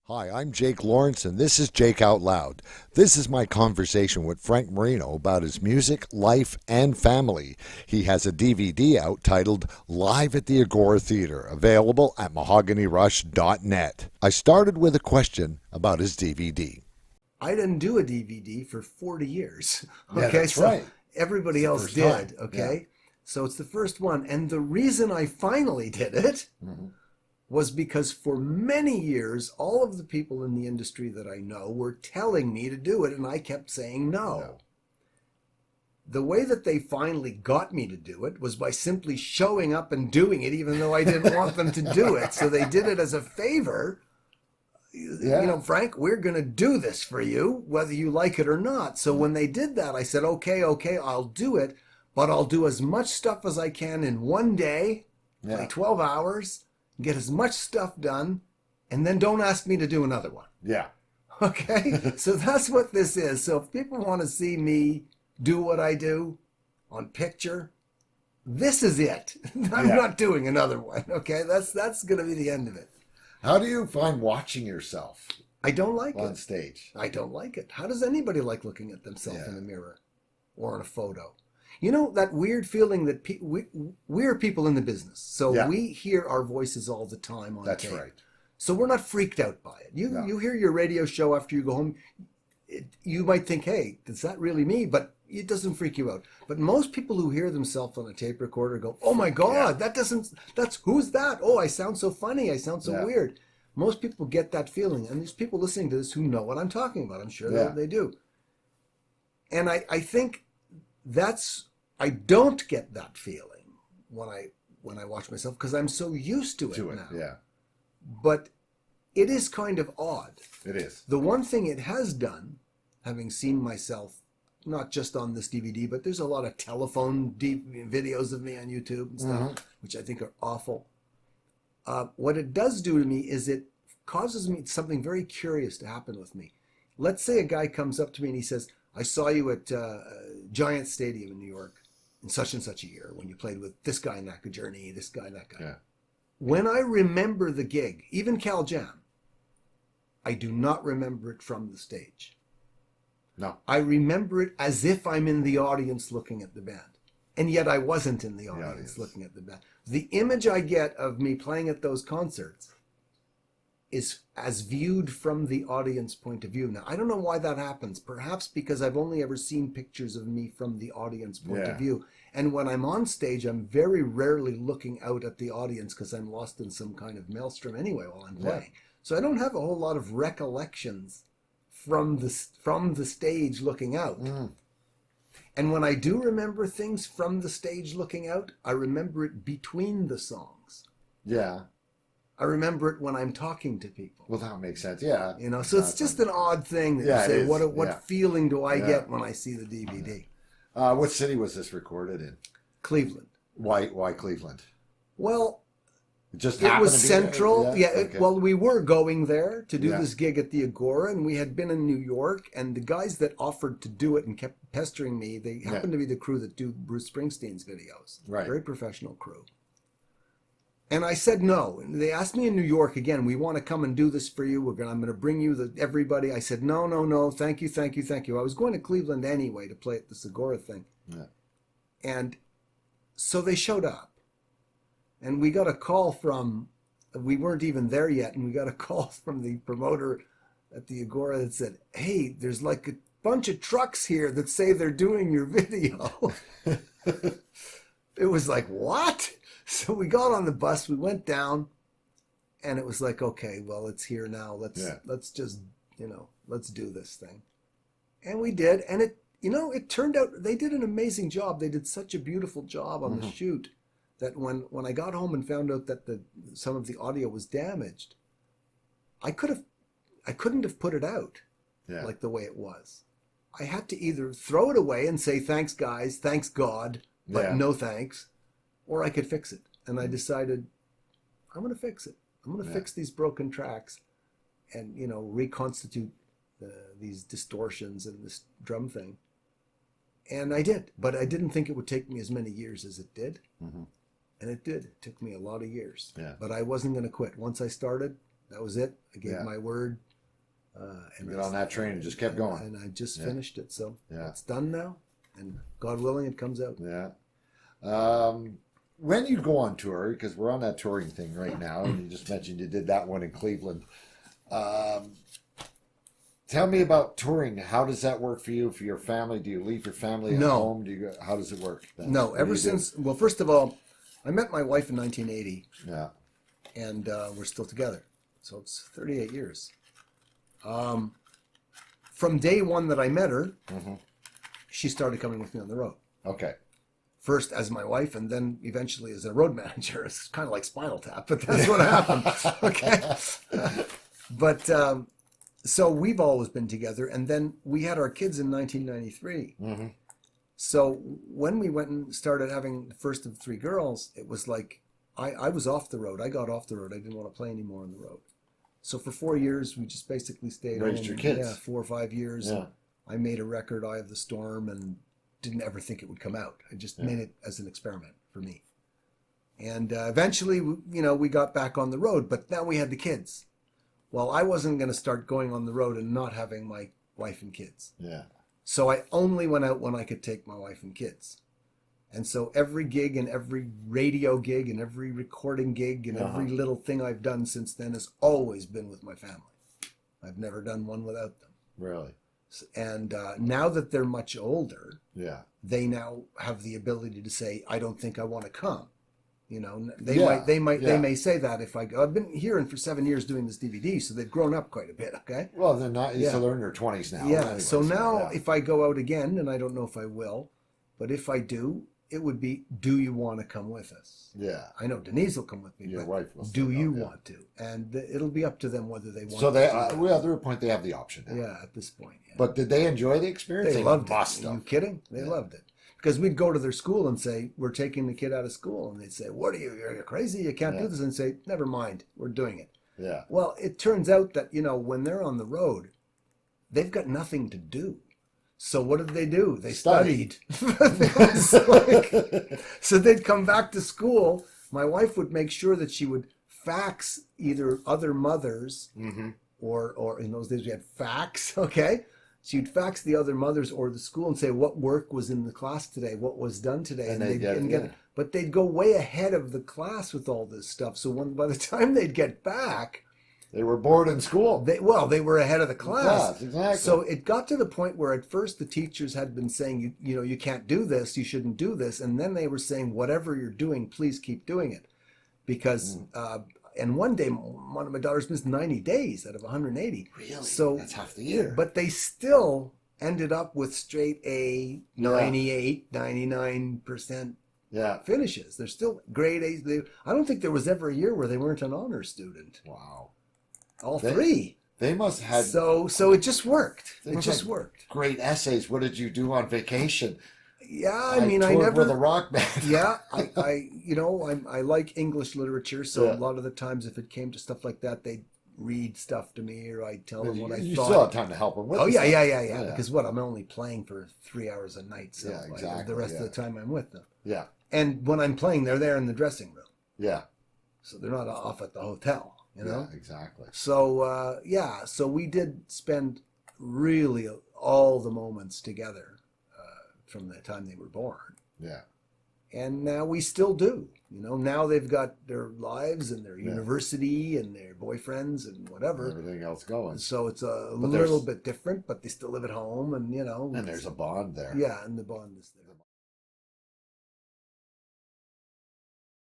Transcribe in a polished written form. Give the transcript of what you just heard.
Hi, I'm Jake Lawrence, and this is Jake Out Loud. This is my conversation with Frank Marino about his music, life, and family. He has a DVD out titled Live at the Agora Theater, available at mahoganyrush.net. I started with a question about his DVD. I didn't do a DVD for 40 years. Yeah, Okay, that's so right. It's everybody the else first time. did. Okay, so it's the first one. And the reason I finally did it was because for many years, all of the people in the industry that I know were telling me to do it, and I kept saying no. No. The way that they finally got me to do it was by simply showing up and doing it, even though I didn't want them to do it. So they did it as a favor. Yeah. You know, Frank, we're going to do this for you, whether you like it or not. So when they did that, I said, okay, I'll do it, but I'll do as much stuff as I can in one day, like 12 hours, get as much stuff done, and then don't ask me to do another one. Yeah. Okay? So that's what this is. So if people want to see me do what I do on picture, this is it. I'm not doing another one. Okay? That's going to be the end of it. How do you find watching yourself I don't like on it. stage? I don't like it. How does anybody like looking at themselves in a mirror or in a photo? You know, that weird feeling that we're people in the business. So we hear our voices all the time on tape. That's right. So we're not freaked out by it. You hear your radio show after you go home, you might think, hey, is that really me? But it doesn't freak you out. But most people who hear themselves on a tape recorder go, oh my God, who's that? Oh, I sound so funny. I sound so weird. Most people get that feeling. And there's people listening to this who know what I'm talking about. I'm sure they do. And I think I don't get that feeling when I watch myself because I'm so used to it now. Yeah. But it is kind of odd. It is. The one thing it has done, having seen myself, not just on this DVD, but there's a lot of telephone videos of me on YouTube and stuff, which I think are awful. What it does do to me is it causes me something very curious to happen with me. Let's say a guy comes up to me and he says, I saw you at Giant Stadium in New York in such and such a year when you played with this guy in that journey, this guy and that guy. Yeah. When I remember the gig, even Cal Jam, I do not remember it from the stage. No. I remember it as if I'm in the audience looking at the band. And yet I wasn't in the audience looking at the band. The image I get of me playing at those concerts is as viewed from the audience point of view. Now, I don't know why that happens. Perhaps because I've only ever seen pictures of me from the audience point of view. And when I'm on stage, I'm very rarely looking out at the audience because I'm lost in some kind of maelstrom anyway while I'm playing. So I don't have a whole lot of recollections from the stage looking out. And when I do remember things from the stage looking out, I remember it between the songs. Yeah. I remember it when I'm talking to people. Well, that makes sense. Yeah. You know, so it's just an odd thing that you say, what feeling do I get when I see the DVD? What city was this recorded in? Cleveland. Why Cleveland? Well, It was central. Okay. Well, we were going there to do this gig at the Agora, and we had been in New York, and the guys that offered to do it and kept pestering me, they happened to be the crew that do Bruce Springsteen's videos. Right. Very professional crew. And I said no. And they asked me in New York again, we want to come and do this for you. I'm going to bring you everybody. I said, no, thank you. I was going to Cleveland anyway to play at the Agora thing. Yeah. And so they showed up. And we got a call we weren't even there yet, and we got a call from the promoter at the Agora that said, hey, there's like a bunch of trucks here that say they're doing your video. It was like, what? So we got on the bus, we went down, and it was like, okay, well, it's here now. Let's just, let's do this thing. And we did, and it turned out they did an amazing job. They did such a beautiful job on the shoot that when I got home and found out that some of the audio was damaged, I couldn't have put it out like the way it was. I had to either throw it away and say, thanks guys, thanks God, but no thanks, or I could fix it. And I decided, I'm going to fix it. I'm going to fix these broken tracks and, reconstitute these distortions and this drum thing. And I did, but I didn't think it would take me as many years as it did. And it did. It took me a lot of years. But I wasn't going to quit. Once I started, That was it. I gave my word. And get on that train and just kept going. And I just finished it. So yeah. It's done now. And God willing, it comes out. Yeah. When you go on tour, because we're on that touring thing right now, and you just mentioned you did that one in Cleveland. Tell me about touring. How does that work for you, for your family? Do you leave your family at home? Do you go, how does it work? No, ever since, well, first of all, I met my wife in 1980. Yeah. And we're still together. So it's 38 years. From day one that I met her, she started coming with me on the road. Okay. First as my wife, and then eventually as a road manager. It's kind of like Spinal Tap, but that's what happened. Okay. But so we've always been together, and then we had our kids in 1993. So when we went and started having the first of 3 girls, it was like I was off the road. I got off the road. I didn't want to play anymore on the road. So for 4 years, we just basically stayed home. Raised your kids. Yeah, 4 or 5 years. Yeah. I made a record, Eye of the Storm, and didn't ever think it would come out. I just made it as an experiment for me. And eventually, we got back on the road, but now we had the kids. Well, I wasn't going to start going on the road and not having my wife and kids. Yeah. So I only went out when I could take my wife and kids. And so every gig and every radio gig and every recording gig and every little thing I've done since then has always been with my family. I've never done one without them. Really? And now that they're much older, they now have the ability to say, I don't think I want to come. You know, they may say that if I go. I've been hearing for 7 years doing this DVD, so they've grown up quite a bit. Okay. Well, they're not. So they're in their 20s now. Yeah. Anyway, so now, if I go out again, and I don't know if I will, but if I do, it would be, do you want to come with us? Yeah. I know Denise will come with me. Your but wife will. do you want to? And it'll be up to them whether they want. So they, to. well, at a point they have the option. Now. Yeah, at this point. Yeah. But did they enjoy the experience? They loved it. Are Are you kidding? They loved it. Because we'd go to their school and say, we're taking the kid out of school. And they'd say, what are you crazy? You can't do this. And say, never mind, we're doing it. Yeah. Well, it turns out that, you know, when they're on the road, they've got nothing to do. So what did they do? They studied. So they'd come back to school. My wife would make sure that she would fax either other mothers or in those days we had fax, okay? So you'd fax the other mothers or the school and say what work was in the class today, what was done today. And they'd get it. But they'd go way ahead of the class with all this stuff. So by the time they'd get back, they were bored in school. They were ahead of the class. Exactly. So it got to the point where at first the teachers had been saying, you know, you can't do this, you shouldn't do this. And then they were saying, whatever you're doing, please keep doing it. Because, and one day, one of my daughters missed 90 days out of 180. Really? So that's half the year. But they still ended up with straight A, 98, 99% finishes. They're still grade A's. I don't think there was ever a year where they weren't an honor student. Wow. All three. They must have had... So it just worked. It just worked. Great essays. What did you do on vacation? Yeah, I never... with a rock band. Yeah, I like English literature, so a lot of the times if it came to stuff like that, they'd read stuff to me or I'd tell them what I thought. You still have time to help them with it. Yeah. Because I'm only playing for 3 hours a night, so exactly, the rest of the time I'm with them. Yeah. And when I'm playing, they're there in the dressing room. Yeah. So they're not off at the hotel. You know? Yeah, exactly. So, so we did spend really all the moments together from the time they were born. Yeah. And now we still do. You know, now they've got their lives and their university and their boyfriends and whatever. Everything else going. So it's a little bit different, but they still live at home and, you know. And there's a bond there. Yeah, and the bond is there.